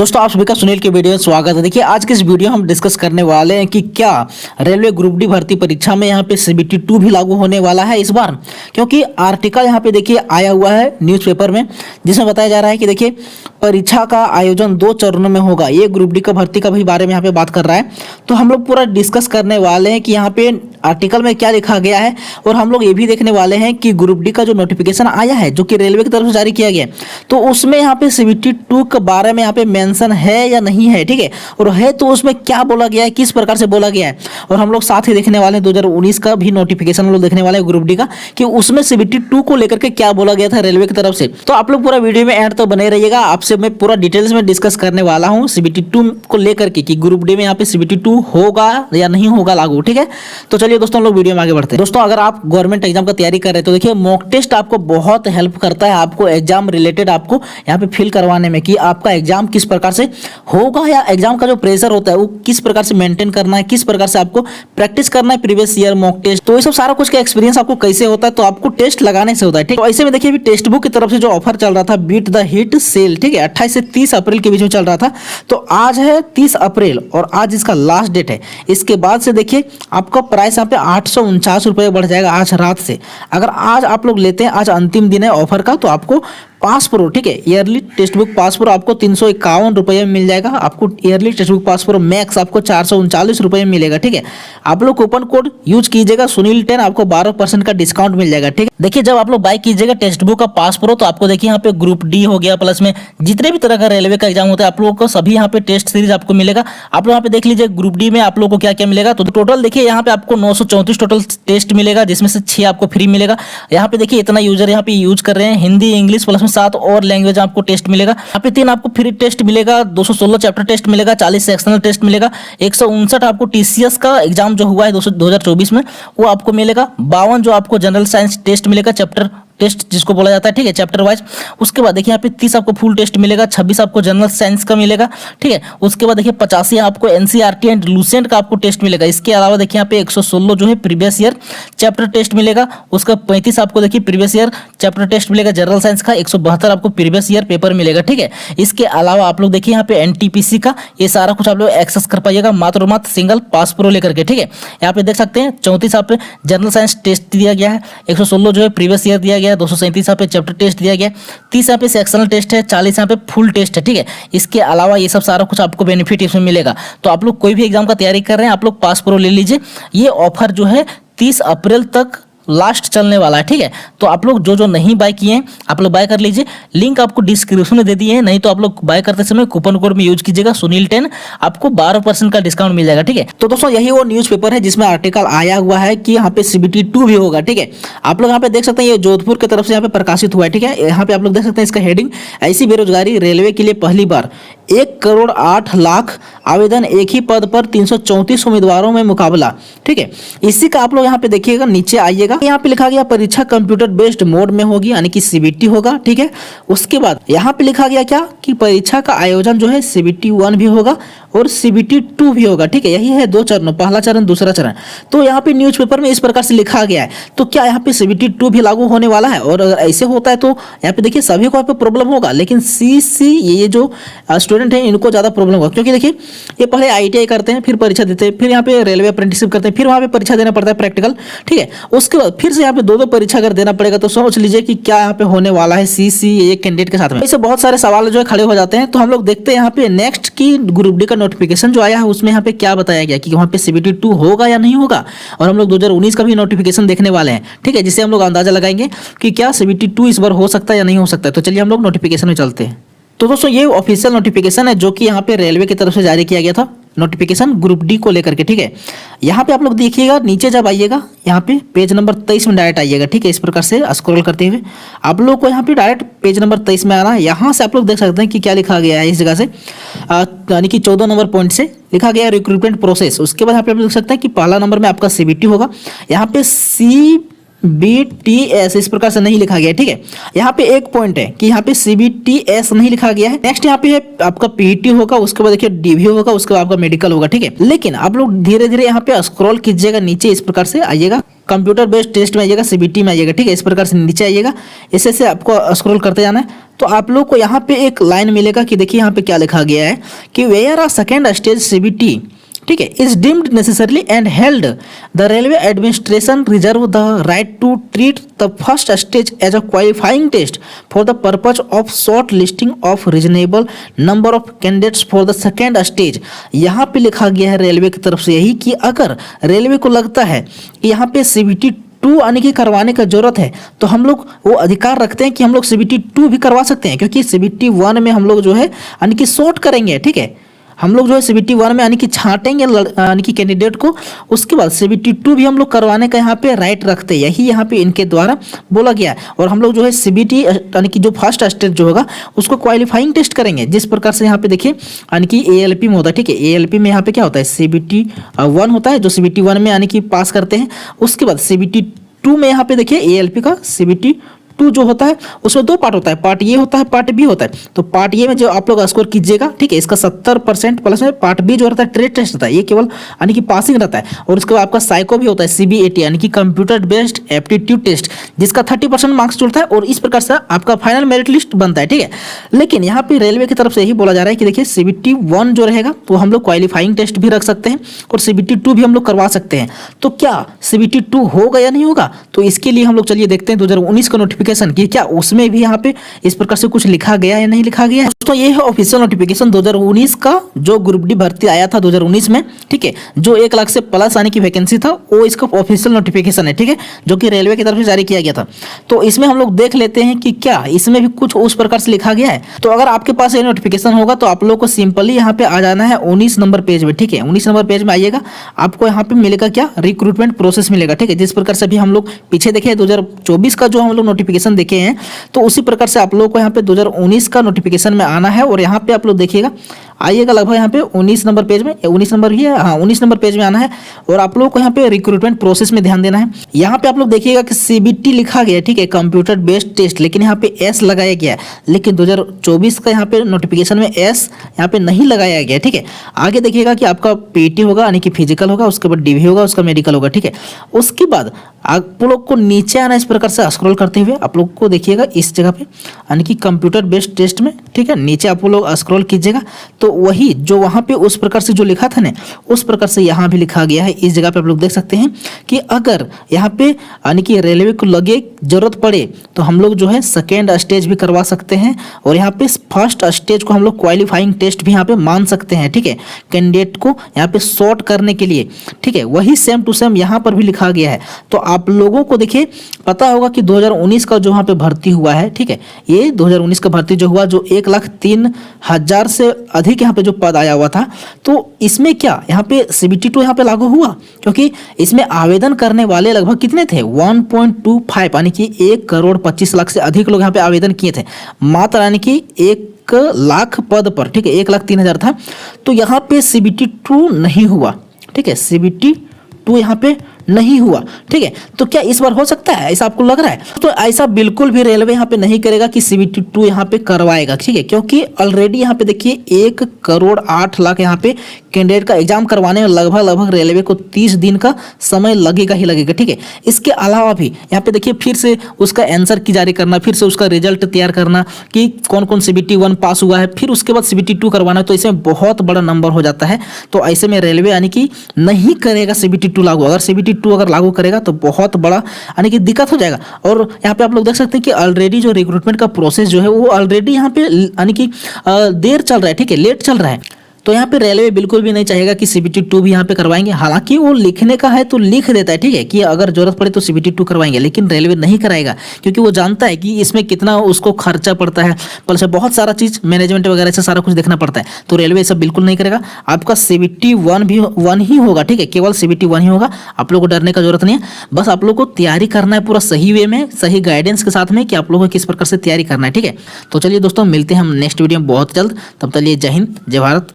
दोस्तों आप सभी का सुनील के वीडियो में स्वागत है। देखिए आज के इस वीडियो हम डिस्कस करने वाले हैं कि क्या रेलवे ग्रुप डी भर्ती परीक्षा में यहाँ पे सीबीटी 2 भी लागू होने वाला है इस बार, क्योंकि आर्टिकल यहाँ पे देखिए आया हुआ है न्यूज़पेपर में जिसमें बताया जा रहा है कि देखिए परीक्षा का आयोजन 2 चरणों में होगा। ये ग्रुप डी का भर्ती का भी बारे में यहाँ पे बात कर रहा है, तो हम लोग पूरा डिस्कस करने वाले हैं कि यहाँ पे आर्टिकल में क्या लिखा गया है, और हम लोग ये भी देखने वाले हैं कि ग्रुप डी का जो नोटिफिकेशन आया है जो कि रेलवे की तरफ से जारी किया गया है, तो उसमें यहाँ पे सीबीटी 2 के बारे में यहाँ पे मेंशन है या नहीं है, ठीक है, और है तो उसमें क्या बोला गया है, किस प्रकार से बोला गया है। और हम लोग साथ ही देखने वाले हैं 2019 का भी नोटिफिकेशन हम लोग देखने वाले हैं ग्रुप डी का, कि उसमें सीबीटी 2 को लेकर के क्या बोला गया था रेलवे की तरफ से। तो आप लोग पूरा वीडियो में एंड तो बने रहिएगा, आपसे मैं पूरा डिटेल्स में डिस्कस करने वाला हूँ सीबीटी 2 को लेकर के कि ग्रुप डी में यहाँ पे सीबीटी 2 होगा या नहीं होगा लागू, ठीक है। तो चलिए दोस्तों हम लोग वीडियो में आगे बढ़ते हैं। दोस्तों अगर आप गवर्नमेंट एग्जाम का तैयारी कर रहे हैं तो देखिए मॉक टेस्ट आपको बहुत हेल्प करता है, आपको एग्जाम रिलेटेड आपको यहाँ पे फील करवाने में कि आपका एग्जाम किस प्रकार से होगा, या एग्जाम का जो प्रेशर होता है वो किस प्रकार से मेंटेन करना है, किस प्रकार से आपको प्रैक्टिस करना है प्रीवियस ईयर मॉक टेस्ट, तो ये सब सारा कुछ का एक्सपीरियंस आपको कैसे होता है, तो आपको टेस्ट लगाने से होता है, ठीक है। ऐसे में देखिए अभी टेक्स्ट बुक की तरफ से जो ऑफर चल रहा था बीट द हिट सेल, ठीक है, 28 से 30 अप्रैल के बीच में चल रहा था, तो आज है 30 अप्रैल और आज इसका लास्ट डेट है। इसके बाद से देखिए आपका प्राइस यहाँ पे 849 रुपये बढ़ जाएगा आज रात से। अगर आज आप लोग लेते हैं, आज अंतिम दिन है ऑफर का, तो आपको पास प्रो, ठीक है, yearly text book pass pro आपको 351 रुपये में मिल जाएगा। आपको yearly text book pass pro max आपको 439 रुपये में मिलेगा, ठीक है। आप लोग कूपन कोड यूज कीजिएगा सुनील 10, आपको 12% का डिस्काउंट मिल जाएगा, ठीक है। देखिए जब आप लोग बाय कीजिएगा टेक्स्ट बुक का पास प्रो, तो आपको देखिए यहाँ पे ग्रुप डी हो गया, प्लस में जितने भी तरह का रेलवे का एग्जाम होता है आप लोगों को सभी यहाँ पे टेस्ट सीरीज आपको मिलेगा। आप लोग यहाँ पे देख लीजिए ग्रुप डी में आप लोग को क्या क्या मिलेगा, तो टोटल देखिए यहाँ पे आपको 934 टोटल टेस्ट मिलेगा, जिसमें से 6 आपको फ्री मिलेगा। यहाँ पे देखिए इतना यूजर यहाँ पे यूज कर रहे हैं, हिंदी इंग्लिश प्लस में 7 और लैंग्वेज आपको टेस्ट मिलेगा। यहाँ पे 3 आपको फ्री टेस्ट मिलेगा, 216 चैप्टर टेस्ट मिलेगा, 40 सेक्शनल टेस्ट मिलेगा, 159 आपको टीसीएस का एग्जाम जो हुआ है 2024 में वो आपको मिलेगा, 52 जो आपको जनरल साइंस टेस्ट मिलेगा, चैप्टर टेस्ट जिसको बोला जाता है, ठीक है, चैप्टर वाइज। उसके बाद देखिए यहाँ पे 30 आपको फुल टेस्ट मिलेगा, 26 आपको जनरल साइंस का मिलेगा, ठीक है। उसके बाद देखिए 85 आपको एनसीईआरटी एंड लूसेंट का आपको टेस्ट मिलेगा। इसके अलावा देखिए यहाँ पे 116 जो है प्रीवियस ईयर चैप्टर टेस्ट मिलेगा, उसका 35 आपको देखिए प्रीवियस ईयर चैप्टर टेस्ट मिलेगा जनरल साइंस का, 172 आपको प्रीवियस ईयर पेपर मिलेगा, ठीक है। इसके अलावा आप लोग देखिए यहाँ पे एनटीपीसी का ये सारा कुछ आप लोग एक्सेस कर पाइएगा मात्र मात्र सिंगल पास प्रो लेकर के, ठीक है। यहाँ पे देख सकते हैं 34 आप जनरल साइंस टेस्ट दिया गया है, 116 जो है प्रीवियस ईयर दिया गया, 237 यहाँ पे चैप्टर टेस्ट दिया गया, 30 यहाँ पे सेक्शनल टेस्ट है, 40 यहाँ पे फुल टेस्ट है, ठीक है। इसके अलावा ये सब सारा कुछ आपको बेनिफिट इसमें मिलेगा। तो आप लोग कोई भी एग्जाम का तैयारी कर रहे हैं आप लोग पास प्रो ले लीजिए। ये ऑफर जो है 30 अप्रैल तक लास्ट चलने वाला है, ठीक है। तो आप लोग जो जो नहीं बाय किए हैं आप लोग बाय कर लीजिए, लिंक आपको डिस्क्रिप्शन में दे दिए हैं, नहीं तो आप लोग बाय करते समय कूपन कोड में यूज कीजिएगा सुनील 10, आपको 12% का डिस्काउंट मिल जाएगा, ठीक है। तो दोस्तों यही वो न्यूज़पेपर है जिसमें आर्टिकल आया हुआ है कि यहाँ पे सीबीटी 2 भी होगा, ठीक है। आप लोग यहाँ पे देख सकते हैं ये जोधपुर की तरफ से यहाँ पे प्रकाशित हुआ है, ठीक है। यहाँ पे आप लोग देख सकते हैं इसका हेडिंग, ऐसी बेरोजगारी रेलवे के लिए पहली बार 1,08,00,000 आवेदन, एक ही पद पर 334 उम्मीदवारों में मुकाबला, ठीक है। इसी का आप लोग यहाँ पे देखिएगा, नीचे आइएगा, यहाँ पे लिखा गया परीक्षा कंप्यूटर बेस्ड मोड में होगी, यानी कि सीबीटी होगा, ठीक है। उसके बाद यहाँ पे लिखा गया क्या कि परीक्षा का आयोजन जो है सीबीटी 1 भी होगा और सीबीटी 2 भी होगा, ठीक है। यही है 2 चरणों, पहला चरण दूसरा चरण। तो यहाँ पे न्यूज़पेपर में इस प्रकार से लिखा गया है, तो क्या यहाँ पे सीबीटी 2 भी लागू होने वाला है? और अगर ऐसे होता है तो यहाँ पे देखिए सभी को यहाँ पे प्रॉब्लम होगा, लेकिन सीसी ये जो स्टूडेंट है इनको ज्यादा प्रॉब्लम होगा, क्योंकि देखिए ये पहले आईटीआई करते हैं, फिर परीक्षा देते हैं, फिर यहाँ पे रेलवे अप्रेंटिसशिप करते हैं, फिर वहाँ पे परीक्षा देना पड़ता है प्रैक्टिकल, ठीक है। उसके बाद फिर से यहाँ पे 2 परीक्षा अगर देना पड़ेगा, तो सोच लीजिए कि क्या यहाँ पे होने वाला है सीसी एक कैंडिडेट के साथ में। ऐसे बहुत सारे सवाल जो है खड़े हो जाते हैं। तो हम लोग देखते हैं यहाँ पे नेक्स्ट की ग्रुप डी का नोटिफिकेशन जो आया है उसमें यहाँ पे क्या बताया गया कि वहाँ पे सीबीटी 2 होगा या नहीं होगा, और हम लोग 2019 का भी नोटिफिकेशन देखने वाले हैं, ठीक है, जिससे हम लोग अंदाजा लगाएंगे कि क्या सीबीटी 2 इस बार हो सकता है या नहीं हो सकता है। तो चलिए हम लोग नोटिफिकेशन में चलते हैं। तो दोस्तों ये ऑफिशियल नोटिफिकेशन है जो कि यहाँ पे रेलवे की तरफ से जारी किया गया था, नोटिफिकेशन ग्रुप डी को लेकर के, ठीक है। यहाँ पे आप लोग देखिएगा, नीचे जब आइएगा यहाँ पे पेज नंबर 23 में डायरेक्ट आइएगा, ठीक है। इस प्रकार से स्क्रॉल करते हुए आप लोग को यहाँ पे डायरेक्ट पेज नंबर 23 में आना है। यहाँ से आप लोग देख सकते हैं कि क्या लिखा गया है इस जगह से, यानी कि 14 नंबर पॉइंट से लिखा गया है रिक्रूटमेंट प्रोसेस। उसके बाद यहाँ पे आप देख सकते हैं कि पहला नंबर में आपका सीबीटी होगा, यहाँ पे CBTS इस प्रकार से नहीं लिखा गया है, ठीक है। यहाँ पे एक पॉइंट है कि यहाँ पे CBTS नहीं लिखा गया है। नेक्स्ट यहाँ पे है आपका पीटी होगा, उसके बाद देखिए डीवी होगा, उसके बाद आपका मेडिकल होगा, ठीक है। लेकिन आप लोग धीरे धीरे यहाँ पे स्क्रॉल कीजिएगा नीचे, इस प्रकार से आइएगा। कंप्यूटर बेस्ड टेस्ट में आइएगा, सीबीटी में आइएगा, ठीक है। इस प्रकार से नीचे आइएगा, ऐसे आपको स्क्रॉल करते जाना है। तो आप लोग को यहाँ पे एक लाइन मिलेगा कि देखिए यहाँ पे क्या लिखा गया है कि where a second stage CBT, ठीक है, is deemed necessarily and held, the railway administration reserve the right to treat the first stage as a qualifying test for the purpose of short listing of reasonable number of candidates for the second stage. यहाँ पे लिखा गया है railway की तरफ से यही कि अगर रेलवे को लगता है कि यहाँ पे सीबीटी 2 आने की करवाने का जरूरत है तो हम लोग वो अधिकार रखते हैं कि हम लोग सीबीटी 2 भी करवा सकते हैं, क्योंकि सीबीटी 1 में हम लोग जो है यानी कि शॉर्ट करेंगे, ठीक है। हम लोग जो है सीबीटी 1 में यानी कि छांटेंगे यानी कि कैंडिडेट को, उसके बाद सीबीटी 2 भी हम लोग करवाने का यहाँ पे राइट रखते हैं, यही यहाँ पे इनके द्वारा बोला गया है। और हम लोग जो है सीबीटी यानी कि जो फर्स्ट स्टेज जो होगा उसको क्वालिफाइंग टेस्ट करेंगे, जिस प्रकार से यहाँ पे देखिए यानी कि एएलपी में होता है, ठीक है। एएलपी में यहाँ पे क्या होता है, सीबीटी 1 होता है जो सीबीटी 1 में यानी कि पास करते हैं, उसके बाद सीबीटी 2 में यहाँ पे देखिए एएलपी का सीबीटी 2 जो होता है उसमें 2 पार्ट होता है, पार्ट ए होता है, पार्ट बी होता है। तो पार्ट ए में जो आप लोग स्कोर कीजिएगा, ठीक है, इसका 70% प्लस में पार्ट बी जो रहता है ट्रेड टेस्ट रहता है, ये केवल यानी कि पासिंग रहता है। और उसके बाद आपका साइको भी होता है, सीबीएटी यानी कि कंप्यूटर बेस्ड एप्टीट्यूड टेस्ट, जिसका 30% मार्क्स जुड़ता है और इस प्रकार से आपका फाइनल मेरिट लिस्ट बनता है, ठीक है। लेकिन यहाँ पे रेलवे की तरफ से यही बोला जा रहा है कि देखिए सीबीटी 1 जो रहेगा तो हम लोग क्वालिफाइंग टेस्ट भी रख सकते हैं और सीबीटी 2 भी हम लोग करवा सकते हैं। तो क्या सीबीटी 2 होगा या नहीं होगा, तो इसके लिए हम लोग चलिए देखते हैं 2019 का नोटिफिकेशन कि क्या उसमें भी यहाँ पे इस प्रकार से कुछ लिखा गया या नहीं लिखा गया है। तो ये है ऑफिशियल नोटिफिकेशन 2019 का, जो ग्रुप डी भर्ती आया था 2019 में, ठीक है, जो 1 लाख से प्लस आने की वैकेंसी था, वो इसका ऑफिशियल नोटिफिकेशन है, ठीक है, जो कि रेलवे की तरफ से जारी किया गया था। तो इसमें हम लोग देख लेते हैं कि क्या इसमें भी कुछ उस प्रकार से लिखा गया है। तो अगर आपके पास ये नोटिफिकेशन होगा तो आप लोग को सिंपली यहाँ पे आ जाना है 19 नंबर पेज में, ठीक है। 19 नंबर पेज में आइएगा, आपको यहाँ पे मिलेगा क्या, रिक्रूटमेंट प्रोसेस मिलेगा, ठीक है। जिस प्रकार से भी हम लोग पीछे देखे 2024 का जो हम लोग नोटिफिकेशन देखे हैं, तो उसी प्रकार से आप लोगों को यहाँ पे 2019 का नोटिफिकेशन में आना है। और यहाँ पे आप लोग देखिएगा, आइएगा लगभग यहाँ पे 19 नंबर पेज में, 19 नंबर ही है, हाँ 19 नंबर पेज में आना है। और आप लोगों को यहाँ पे रिक्रूटमेंट प्रोसेस में ध्यान देना है। यहाँ पे आप लोग देखिएगा कि सीबीटी लिखा गया है, ठीक है, कंप्यूटर बेस्ड टेस्ट, लेकिन यहाँ पे एस लगाया गया है। लेकिन 2024 का यहाँ पे नोटिफिकेशन में एस यहाँ पे नहीं लगाया गया, ठीक है। आगे देखिएगा कि आपका पीटी होगा यानी कि फिजिकल होगा, उसके बाद डीवी होगा, उसका मेडिकल होगा, ठीक है। उसके बाद आप लोग को नीचे आना, इस प्रकार से स्क्रॉल करते हुए आप लोग को देखिएगा इस जगह पे यानी कि कंप्यूटर बेस्ड टेस्ट में, ठीक है, नीचे आप लोग स्क्रॉल कीजिएगा तो वही जो वहाँ पे उस प्रकार से जो लिखा था ना, उस प्रकार से यहाँ भी लिखा गया है। इस जगह पे आप लोग देख सकते हैं कि अगर यहाँ पे यानी कि रेलवे को लगे जरूरत पड़े तो हम लोग जो है सेकेंड स्टेज भी करवा सकते हैं, और यहाँ पे फर्स्ट स्टेज को हम लोग क्वालिफाइंग टेस्ट भी यहाँ पे मान सकते हैं, ठीक है, कैंडिडेट को यहाँ पे शॉर्ट करने के लिए, ठीक है। वही सेम टू सेम यहाँ पर भी लिखा गया है। तो आप लोगों को देखिए पता होगा कि 2019 का जो यहाँ पे भर्ती हुआ है, ठीक है, ये 2019 का भर्ती जो हुआ, जो 1,03,000 से अधिक यहाँ पे जो पद आया हुआ था, तो इसमें क्या यहाँ पे सीबीटी 2 यहाँ पे लागू हुआ, क्योंकि इसमें आवेदन करने वाले लगभग कितने थे, 1.25 यानी कि 1,25,00,000 से अधिक लोग यहाँ पे आवेदन किए थे, मात्र यानी कि 1,00,000 पद पर, ठीक है, 1,03,000 था। तो यहाँ पे सीबीटी 2 नहीं हुआ, ठीक है, सीबीटी 2 यहाँ पे नहीं हुआ, ठीक है। तो क्या इस बार हो सकता है, ऐसा आपको लग रहा है? तो ऐसा बिल्कुल भी रेलवे यहाँ पे नहीं करेगा कि सीबीटी 2 यहाँ पे करवाएगा, ठीक है, क्योंकि ऑलरेडी यहाँ पे देखिए 1,08,00,000 यहाँ पे कैंडिडेट का एग्जाम करवाने में लगभग रेलवे को 30 दिन का समय लगेगा ही लगेगा, ठीक है। इसके अलावा भी यहाँ पे देखिए फिर से उसका आंसर की जारी करना, फिर से उसका रिजल्ट तैयार करना कि कौन कौन सीबीटी 1 पास हुआ है, फिर उसके बाद सीबीटी 2 करवाना, तो इसमें बहुत बड़ा नंबर हो जाता है। तो ऐसे में रेलवे यानी कि नहीं करेगा सीबीटी 2 लागू। अगर सीबीटी 2 अगर लागू करेगा तो बहुत बड़ा यानी कि दिक्कत हो जाएगा। और यहाँ पे आप लोग देख सकते हैं कि ऑलरेडी जो रिक्रूटमेंट का प्रोसेस जो है वो ऑलरेडी यहाँ पे यानी कि देर चल रहा है, ठीक है, लेट चल रहा है। तो यहाँ पे रेलवे बिल्कुल भी नहीं चाहेगा कि सीबीटी 2 भी यहाँ पे करवाएंगे। हालांकि वो लिखने का है तो लिख देता है, ठीक है, कि अगर जरूरत पड़े तो सीबीटी 2 करवाएंगे, लेकिन रेलवे नहीं कराएगा क्योंकि वो जानता है कि इसमें कितना उसको खर्चा पड़ता है, प्लस बहुत सारा चीज मैनेजमेंट वगैरह से सारा कुछ देखना पड़ता है। तो रेलवे सब बिल्कुल नहीं करेगा। आपका सीबीटी 1 ही होगा, ठीक है, केवल सीबीटी 1 ही होगा। आप लोग को डरने का जरूरत नहीं है, बस आप लोग को तैयारी करना है पूरा सही वे में, सही गाइडेंस के साथ में कि आप लोगों को किस प्रकार से तैयारी करना है, ठीक है। तो चलिए दोस्तों, मिलते हैं हम नेक्स्ट वीडियो में बहुत जल्द। तब तक लिए जय हिंद, जय भारत।